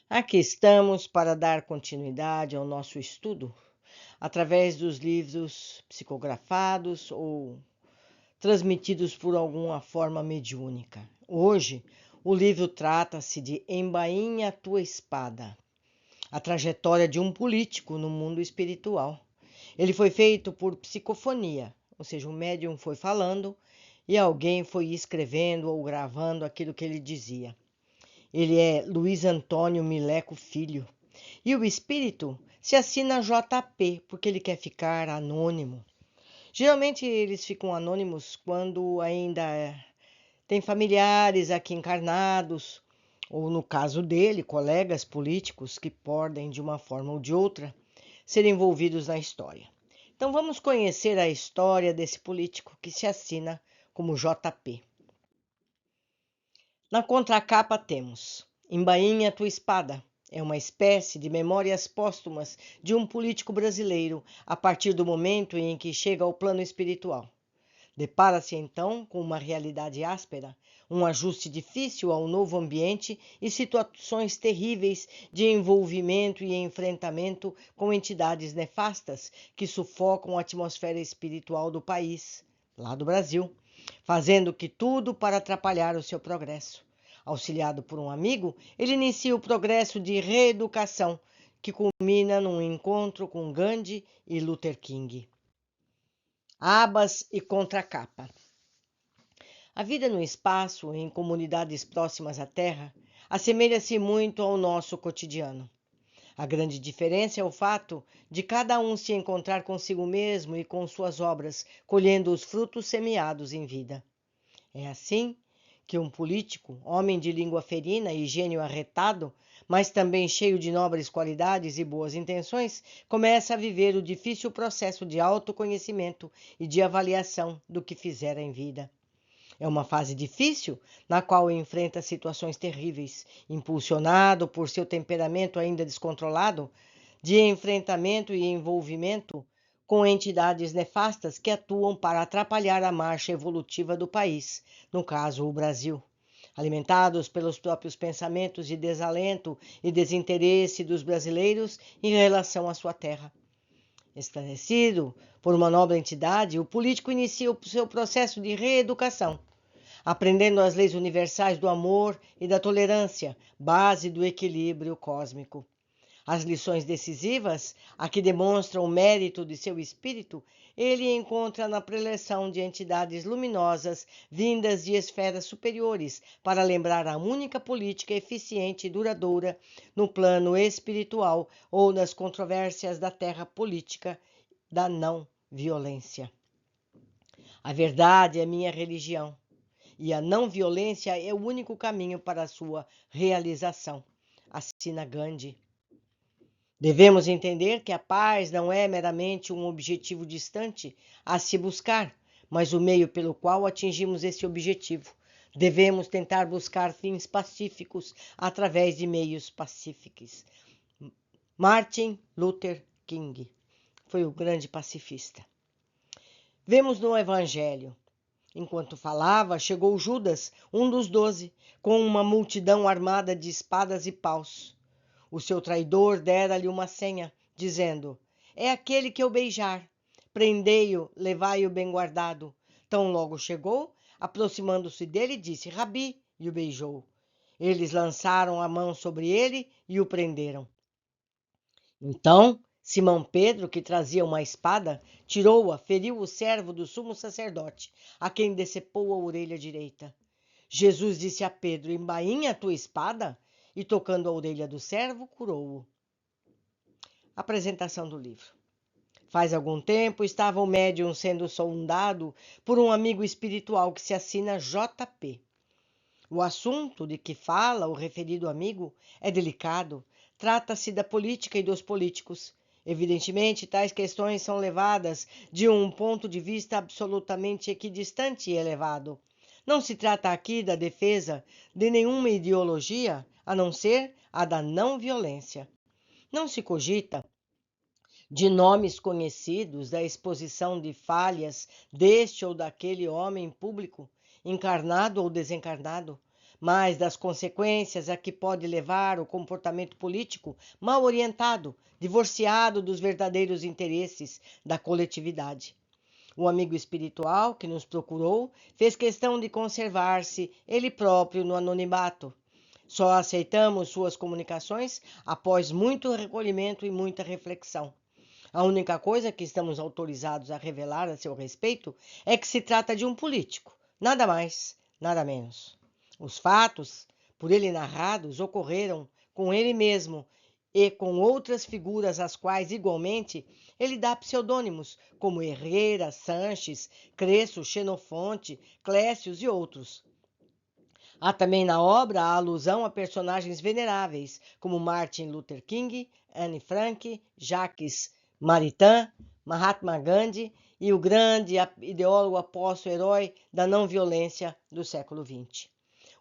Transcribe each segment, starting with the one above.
Aqui estamos para dar continuidade ao nosso estudo através dos livros psicografados ou transmitidos por alguma forma mediúnica. Hoje, o livro trata-se de Embainha Tua Espada, a trajetória de um político no mundo espiritual. Ele foi feito por psicofonia, ou seja, o médium foi falando e alguém foi escrevendo ou gravando aquilo que ele dizia. Ele é Luiz Antônio Mileco Filho. E o espírito se assina JP, porque ele quer ficar anônimo. Geralmente eles ficam anônimos quando ainda tem familiares aqui encarnados, ou no caso dele, colegas políticos que podem, de uma forma ou de outra, ser envolvidos na história. Então vamos conhecer a história desse político que se assina como JP. Na contracapa temos Embainha Tua Espada. É uma espécie de memórias póstumas de um político brasileiro a partir do momento em que chega ao plano espiritual. Depara-se então com uma realidade áspera, um ajuste difícil ao novo ambiente e situações terríveis de envolvimento e enfrentamento com entidades nefastas que sufocam a atmosfera espiritual do país, lá do Brasil, fazendo que tudo para atrapalhar o seu progresso. Auxiliado por um amigo, ele inicia o progresso de reeducação, que culmina num encontro com Gandhi e Luther King. Abas e contracapa. A vida no espaço, em comunidades próximas à Terra, assemelha-se muito ao nosso cotidiano. A grande diferença é o fato de cada um se encontrar consigo mesmo e com suas obras, colhendo os frutos semeados em vida. É assim que um político, homem de língua ferina e gênio arretado, mas também cheio de nobres qualidades e boas intenções, começa a viver o difícil processo de autoconhecimento e de avaliação do que fizera em vida. É uma fase difícil, na qual enfrenta situações terríveis, impulsionado por seu temperamento ainda descontrolado, de enfrentamento e envolvimento com entidades nefastas que atuam para atrapalhar a marcha evolutiva do país, no caso, o Brasil. Alimentados pelos próprios pensamentos de desalento e desinteresse dos brasileiros em relação à sua terra. Esclarecido por uma nobre entidade, o político inicia o seu processo de reeducação, aprendendo as leis universais do amor e da tolerância, base do equilíbrio cósmico. As lições decisivas, a que demonstram o mérito de seu espírito, ele encontra na preleção de entidades luminosas vindas de esferas superiores para lembrar a única política eficiente e duradoura no plano espiritual ou nas controvérsias da terra política da não violência. A verdade é minha religião e a não violência é o único caminho para a sua realização, assina Gandhi. Devemos entender que a paz não é meramente um objetivo distante a se buscar, mas o meio pelo qual atingimos esse objetivo. Devemos tentar buscar fins pacíficos através de meios pacíficos. Martin Luther King foi o grande pacifista. Vemos no Evangelho. Enquanto falava, chegou Judas, um dos 12, com uma multidão armada de espadas e paus. O seu traidor dera-lhe uma senha, dizendo: é aquele que eu beijar. Prendei-o, levai-o bem guardado. Tão logo chegou, aproximando-se dele, disse: Rabi, e o beijou. Eles lançaram a mão sobre ele e o prenderam. Então, Simão Pedro, que trazia uma espada, tirou-a, feriu o servo do sumo sacerdote, a quem decepou a orelha direita. Jesus disse a Pedro: embainha a tua espada? E tocando a orelha do servo, curou-o. Apresentação do livro. Faz algum tempo estava o médium sendo sondado por um amigo espiritual que se assina JP. O assunto de que fala o referido amigo é delicado. Trata-se da política e dos políticos. Evidentemente, tais questões são levadas de um ponto de vista absolutamente equidistante e elevado. Não se trata aqui da defesa de nenhuma ideologia, a não ser a da não violência. Não se cogita de nomes conhecidos, da exposição de falhas deste ou daquele homem público, encarnado ou desencarnado, mas das consequências a que pode levar o comportamento político mal orientado, divorciado dos verdadeiros interesses da coletividade. O amigo espiritual que nos procurou fez questão de conservar-se ele próprio no anonimato. Só aceitamos suas comunicações após muito recolhimento e muita reflexão. A única coisa que estamos autorizados a revelar a seu respeito é que se trata de um político, nada mais, nada menos. Os fatos, por ele narrados, ocorreram com ele mesmo e com outras figuras às quais, igualmente, ele dá pseudônimos, como Herrera, Sanches, Creso, Xenofonte, Clécius e outros. Há também na obra a alusão a personagens veneráveis, como Martin Luther King, Anne Frank, Jacques Maritain, Mahatma Gandhi e o grande ideólogo apóstolo herói da não-violência do século XX.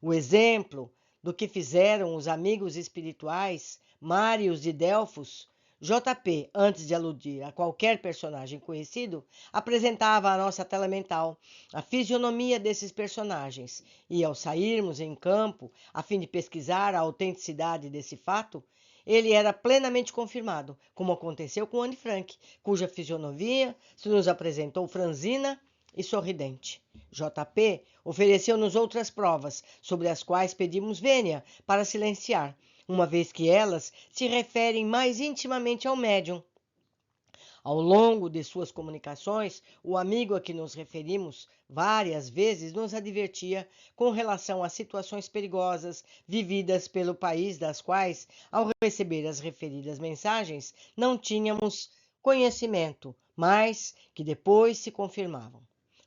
O exemplo do que fizeram os amigos espirituais, Marius de Delfos, JP, antes de aludir a qualquer personagem conhecido, apresentava à nossa tela mental a fisionomia desses personagens e, ao sairmos em campo, a fim de pesquisar a autenticidade desse fato, ele era plenamente confirmado, como aconteceu com Anne Frank, cuja fisionomia se nos apresentou franzina e sorridente. JP ofereceu-nos outras provas, sobre as quais pedimos vênia para silenciar, uma vez que elas se referem mais intimamente ao médium. Ao longo de suas comunicações, o amigo a que nos referimos várias vezes nos advertia com relação a situações perigosas vividas pelo país, das quais, ao receber as referidas mensagens, não tínhamos conhecimento, mas que depois se confirmavam.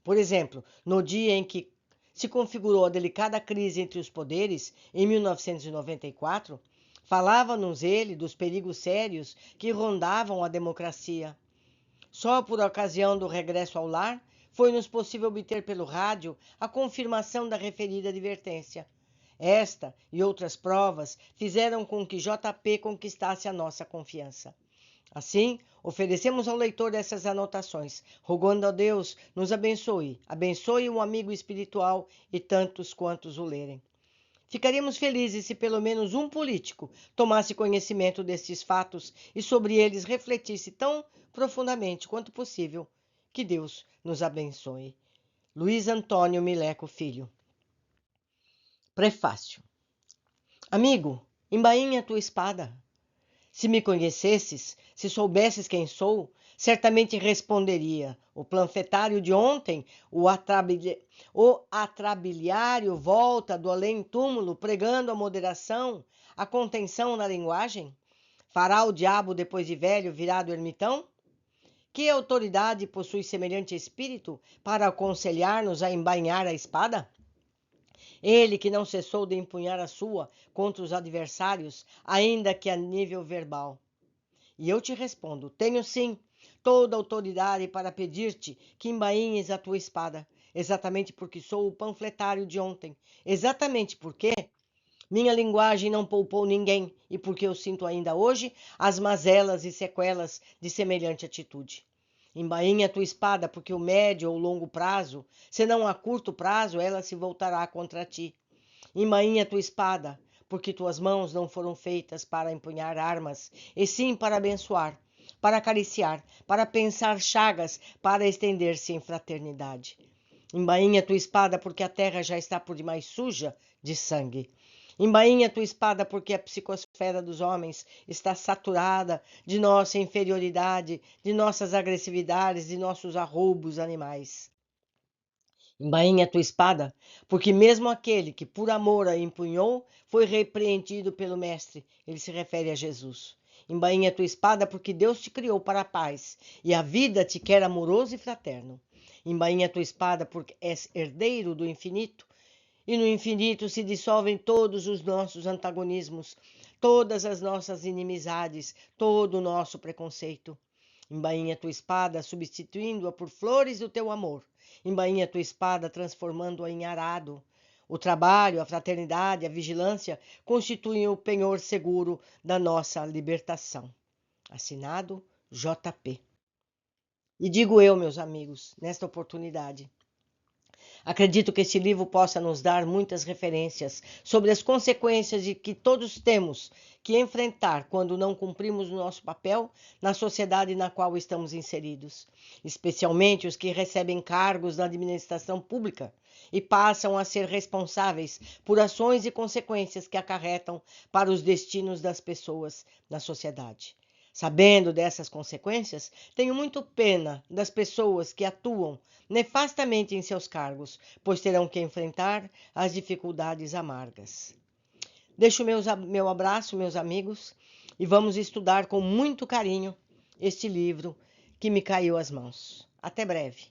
Por exemplo, no dia em que se configurou a delicada crise entre os poderes, em 1994, falava-nos ele dos perigos sérios que rondavam a democracia. Só por ocasião do regresso ao lar foi-nos possível obter pelo rádio a confirmação da referida advertência. Esta e outras provas fizeram com que JP conquistasse a nossa confiança. Assim, oferecemos ao leitor essas anotações, rogando a Deus nos abençoe, abençoe o amigo espiritual e tantos quantos o lerem. Ficaríamos felizes se pelo menos um político tomasse conhecimento destes fatos e sobre eles refletisse tão profundamente quanto possível. Que Deus nos abençoe. Luiz Antônio Mileco Filho. Prefácio. Amigo, embainha a tua espada. Se me conhecesses, se soubesses quem sou, certamente responderia. O panfletário de ontem, o atrabiliário volta do além-túmulo pregando a moderação, a contenção na linguagem? Fará o diabo, depois de velho, virado ermitão? Que autoridade possui semelhante espírito para aconselhar-nos a embainhar a espada? Ele que não cessou de empunhar a sua contra os adversários, ainda que a nível verbal. E eu te respondo: tenho sim toda a autoridade para pedir-te que embainhes a tua espada, exatamente porque sou o panfletário de ontem, exatamente porque minha linguagem não poupou ninguém e porque eu sinto ainda hoje as mazelas e sequelas de semelhante atitude. Embainha a tua espada, porque o médio ou longo prazo, senão a curto prazo, ela se voltará contra ti. Embainha a tua espada, porque tuas mãos não foram feitas para empunhar armas, e sim para abençoar, para acariciar, para pensar chagas, para estender-se em fraternidade. Embainha a tua espada, porque a terra já está por demais suja de sangue. Embainha a tua espada, porque a psicosfera dos homens está saturada de nossa inferioridade, de nossas agressividades, de nossos arroubos animais. Embainha a tua espada, porque mesmo aquele que por amor a empunhou foi repreendido pelo Mestre. Ele se refere a Jesus. Embainha a tua espada, porque Deus te criou para a paz, e a vida te quer amoroso e fraterno. Embainha a tua espada, porque és herdeiro do infinito, e no infinito se dissolvem todos os nossos antagonismos, todas as nossas inimizades, todo o nosso preconceito. Embainha a tua espada, substituindo-a por flores do teu amor. Embainha a tua espada, transformando-a em arado. O trabalho, a fraternidade, a vigilância constituem o penhor seguro da nossa libertação. Assinado JP. E digo eu, meus amigos, nesta oportunidade, Acredito que este livro possa nos dar muitas referências sobre as consequências de que todos temos que enfrentar quando não cumprimos o nosso papel na sociedade na qual estamos inseridos, especialmente os que recebem cargos na administração pública e passam a ser responsáveis por ações e consequências que acarretam para os destinos das pessoas na sociedade. Sabendo dessas consequências, tenho muito pena das pessoas que atuam nefastamente em seus cargos, pois terão que enfrentar as dificuldades amargas. Deixo meu abraço, meus amigos, e vamos estudar com muito carinho este livro que me caiu às mãos. Até breve.